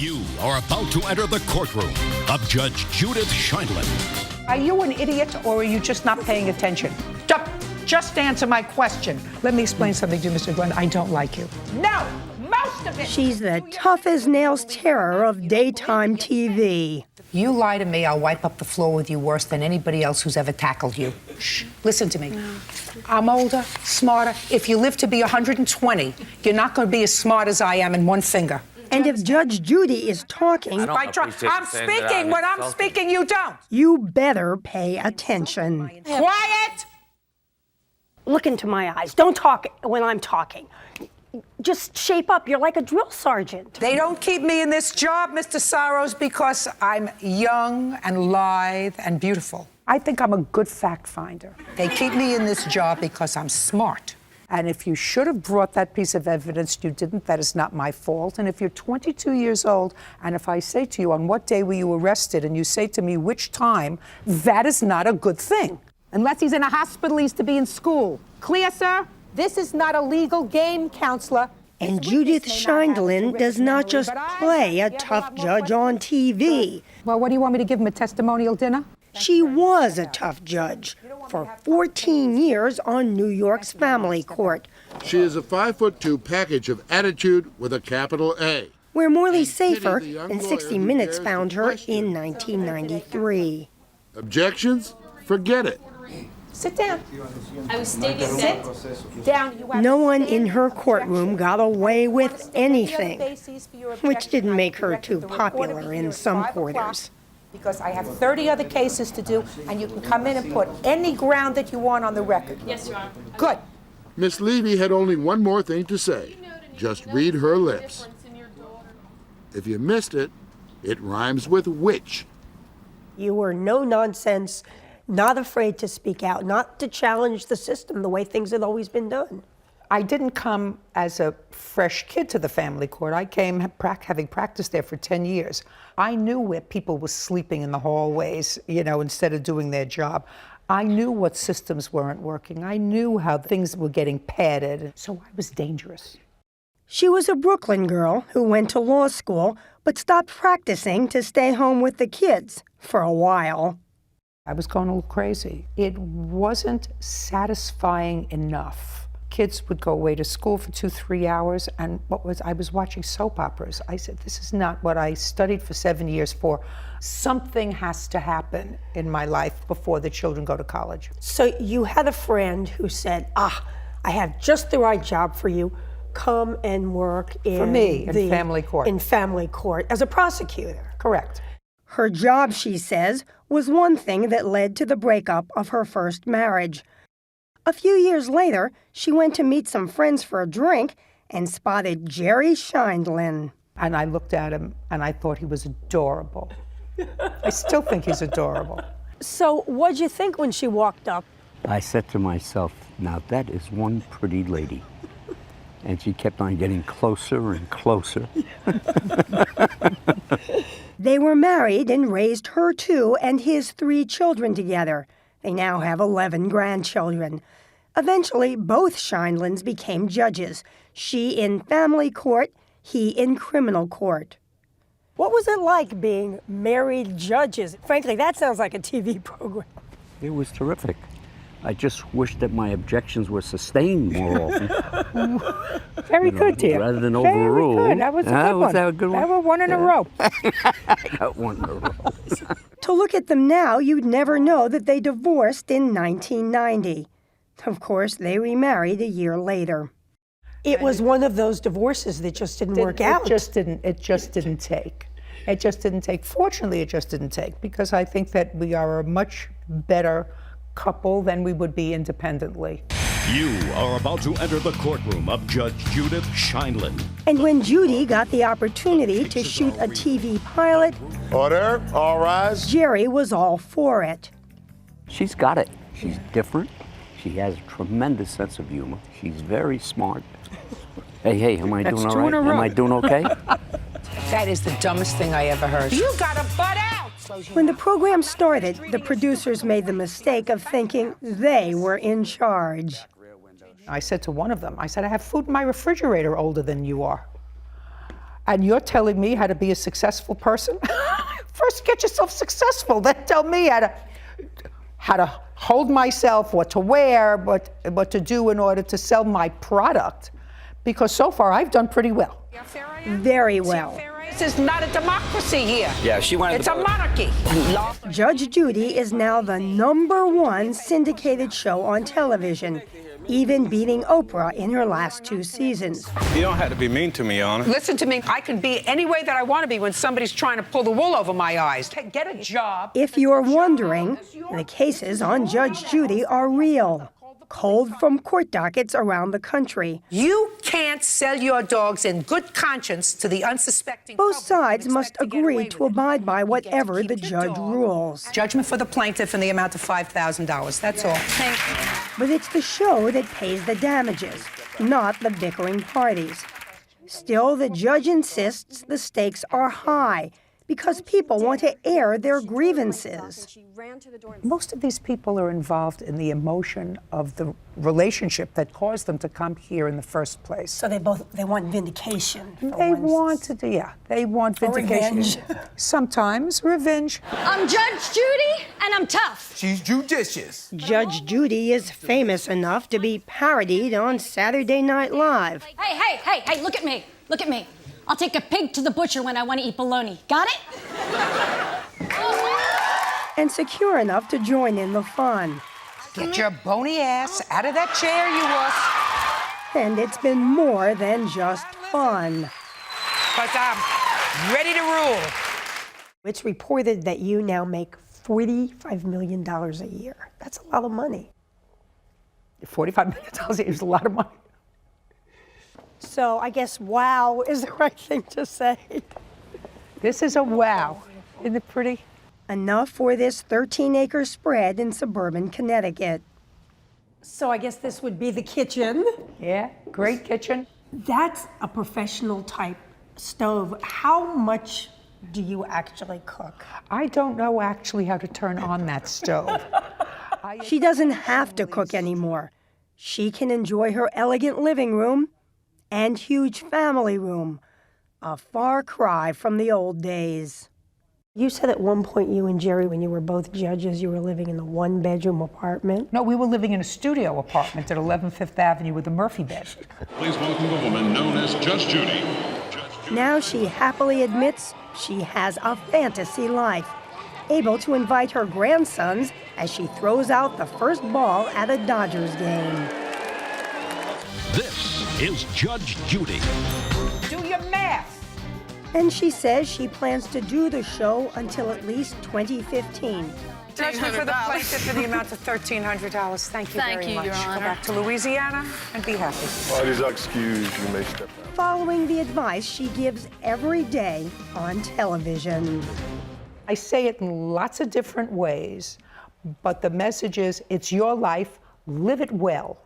You are about to enter the courtroom of Judge Judith Scheindlin. Are you an idiot or are you just not paying attention? Just answer my question. Let me explain something to you, Mr. Glenn. I don't like you. No, most of it. She's the tough-as-nails terror of daytime TV. You lie to me, I'll wipe up the floor with you worse than anybody else who's ever tackled you. Shh, listen to me. No. I'm older, smarter. If you live to be 120, you're not going to be as smart as I am in one finger. And if Judge Judy is talking, I'm speaking. When I'm speaking, you don't. You better pay attention. Quiet! Look into my eyes. Don't talk when I'm talking. Just shape up. You're like a drill sergeant. They don't keep me in this job, Mr. Sorrows, because I'm young and lithe and beautiful. I think I'm a good fact finder. They keep me in this job because I'm smart. And if you should have brought that piece of evidence, you didn't, that is not my fault. And if you're 22 years old, and if I say to you, on what day were you arrested, and you say to me, which time, that is not a good thing. Unless he's in a hospital, he's to be in school. Clear, sir? This is not a legal game, counselor. And Judith Scheindlin does not just play a tough judge on TV. Well, what do you want me to give him, a testimonial dinner? She was a tough judge for 14 years on New York's family court. She is a 5'2" package of attitude with a capital A. Where Morley Safer and 60 Minutes found her in 1993. Objections? Forget it. Sit down. I was stating Sit down. No one in her courtroom got away with anything, which didn't make her too popular in some quarters. Because I have 30 other cases to do, and you can come in and put any ground that you want on the record. Yes, Your Honor. Good. Miss Levy had only one more thing to say. Just read her lips. If you missed it, it rhymes with witch. You were no nonsense, not afraid to speak out, not to challenge the system the way things had always been done. I didn't come as a fresh kid to the family court. I came having practiced there for 10 years. I knew where people were sleeping in the hallways, instead of doing their job. I knew what systems weren't working. I knew how things were getting padded. So I was dangerous. She was a Brooklyn girl who went to law school, but stopped practicing to stay home with the kids for a while. I was going a little crazy. It wasn't satisfying enough. Kids would go away to school for 2-3 hours, and I was watching soap operas. I said, this is not what I studied for 7 years for. Something has to happen in my life before the children go to college. So you had a friend who said, I have just the right job for you. Come and work in family court. In family court as a prosecutor. Correct. Her job, she says, was one thing that led to the breakup of her first marriage. A few years later, she went to meet some friends for a drink and spotted Jerry Scheindlin. And I looked at him and I thought he was adorable. I still think he's adorable. So what'd you think when she walked up? I said to myself, now that is one pretty lady. And she kept on getting closer and closer. They were married and raised her 2 and his 3 children together. They now have 11 grandchildren. Eventually, both Scheindlins became judges. She in family court, he in criminal court. What was it like being married judges? Frankly, that sounds like a TV program. It was terrific. I just wish that my objections were sustained more often. Very good, dear. Rather than overruled. Very good. That was a good one. Was that a good one? That was one in a row. I got one in a row. To look at them now, you'd never know that they divorced in 1990. Of course, they remarried a year later. It was one of those divorces that just didn't work out. It just didn't take. It just didn't take. Fortunately, it just didn't take, because I think that we are a much better couple than we would be independently. You are about to enter the courtroom of Judge Judith Scheindlin. And when Judy got the opportunity to shoot a TV pilot, Order, all rise. Jerry was all for it. She's got it. She's different. She has a tremendous sense of humor. She's very smart. Hey, am I doing all right? Am I doing okay? That is the dumbest thing I ever heard. You got a butt out! When the program started, the producers made the mistake of thinking they were in charge. I said to one of them, I said, I have food in my refrigerator older than you are. And you're telling me how to be a successful person? First, get yourself successful, then tell me how to hold myself, what to wear, what to do in order to sell my product. Because so far, I've done pretty well. Very well. This is not a democracy here. Yeah, she wanted It's a monarchy. Judge Judy is now the #1 syndicated show on television, even beating Oprah in her last 2 seasons. You don't have to be mean to me, Anna. Listen to me. I can be any way that I want to be when somebody's trying to pull the wool over my eyes. Get a job. If you're wondering, the cases on Judge Judy are real, culled from court dockets around the country. You can't sell your dogs in good conscience to the unsuspecting Both public sides and must expect to get away agree with to it. abide by whatever the Keep your judge dog. rules. Judgment for the plaintiff in the amount of $5,000. That's all. Thank you. But it's the show that pays the damages, not the bickering parties. Still, the judge insists the stakes are high because people want to air their grievances. Most of these people are involved in the emotion of the relationship that caused them to come here in the first place. So they want vindication. They want vindication. revenge. Sometimes revenge. I'm Judge Judy, and I'm tough. She's judicious. Judge Judy is famous enough to be parodied on Saturday Night Live. Hey, look at me. Look at me. I'll take a pig to the butcher when I want to eat bologna. Got it? And secure enough to join in the fun. Get your bony ass out of that chair, you wuss. And it's been more than just fun. But I'm ready to rule. It's reported that you now make $45 million a year. That's a lot of money. $45 million a year is a lot of money. So I guess wow is the right thing to say. This is a wow. Isn't it pretty? Enough for this 13-acre spread in suburban Connecticut. So I guess this would be the kitchen. Yeah, great kitchen. That's a professional type stove. How much do you actually cook? I don't know actually how to turn on that stove. She doesn't have to cook anymore. She can enjoy her elegant living room and huge family room. A far cry from the old days. You said at one point you and Jerry, when you were both judges, you were living in a 1-bedroom apartment. No, we were living in a studio apartment at 11 Fifth Avenue with a Murphy bed. Please welcome the woman known as Judge Judy. Now she happily admits she has a fantasy life, able to invite her grandsons as she throws out the first ball at a Dodgers game. This is Judge Judy. Do your math. And she says she plans to do the show until at least 2015. Judgment for the plaintiff in the amount of $1,300. Thank you Thank very you, much. Your Honor. Go back to Louisiana and be happy. Parties are excused. You may step out. Following the advice she gives every day on television. I say it in lots of different ways, but the message is it's your life, live it well.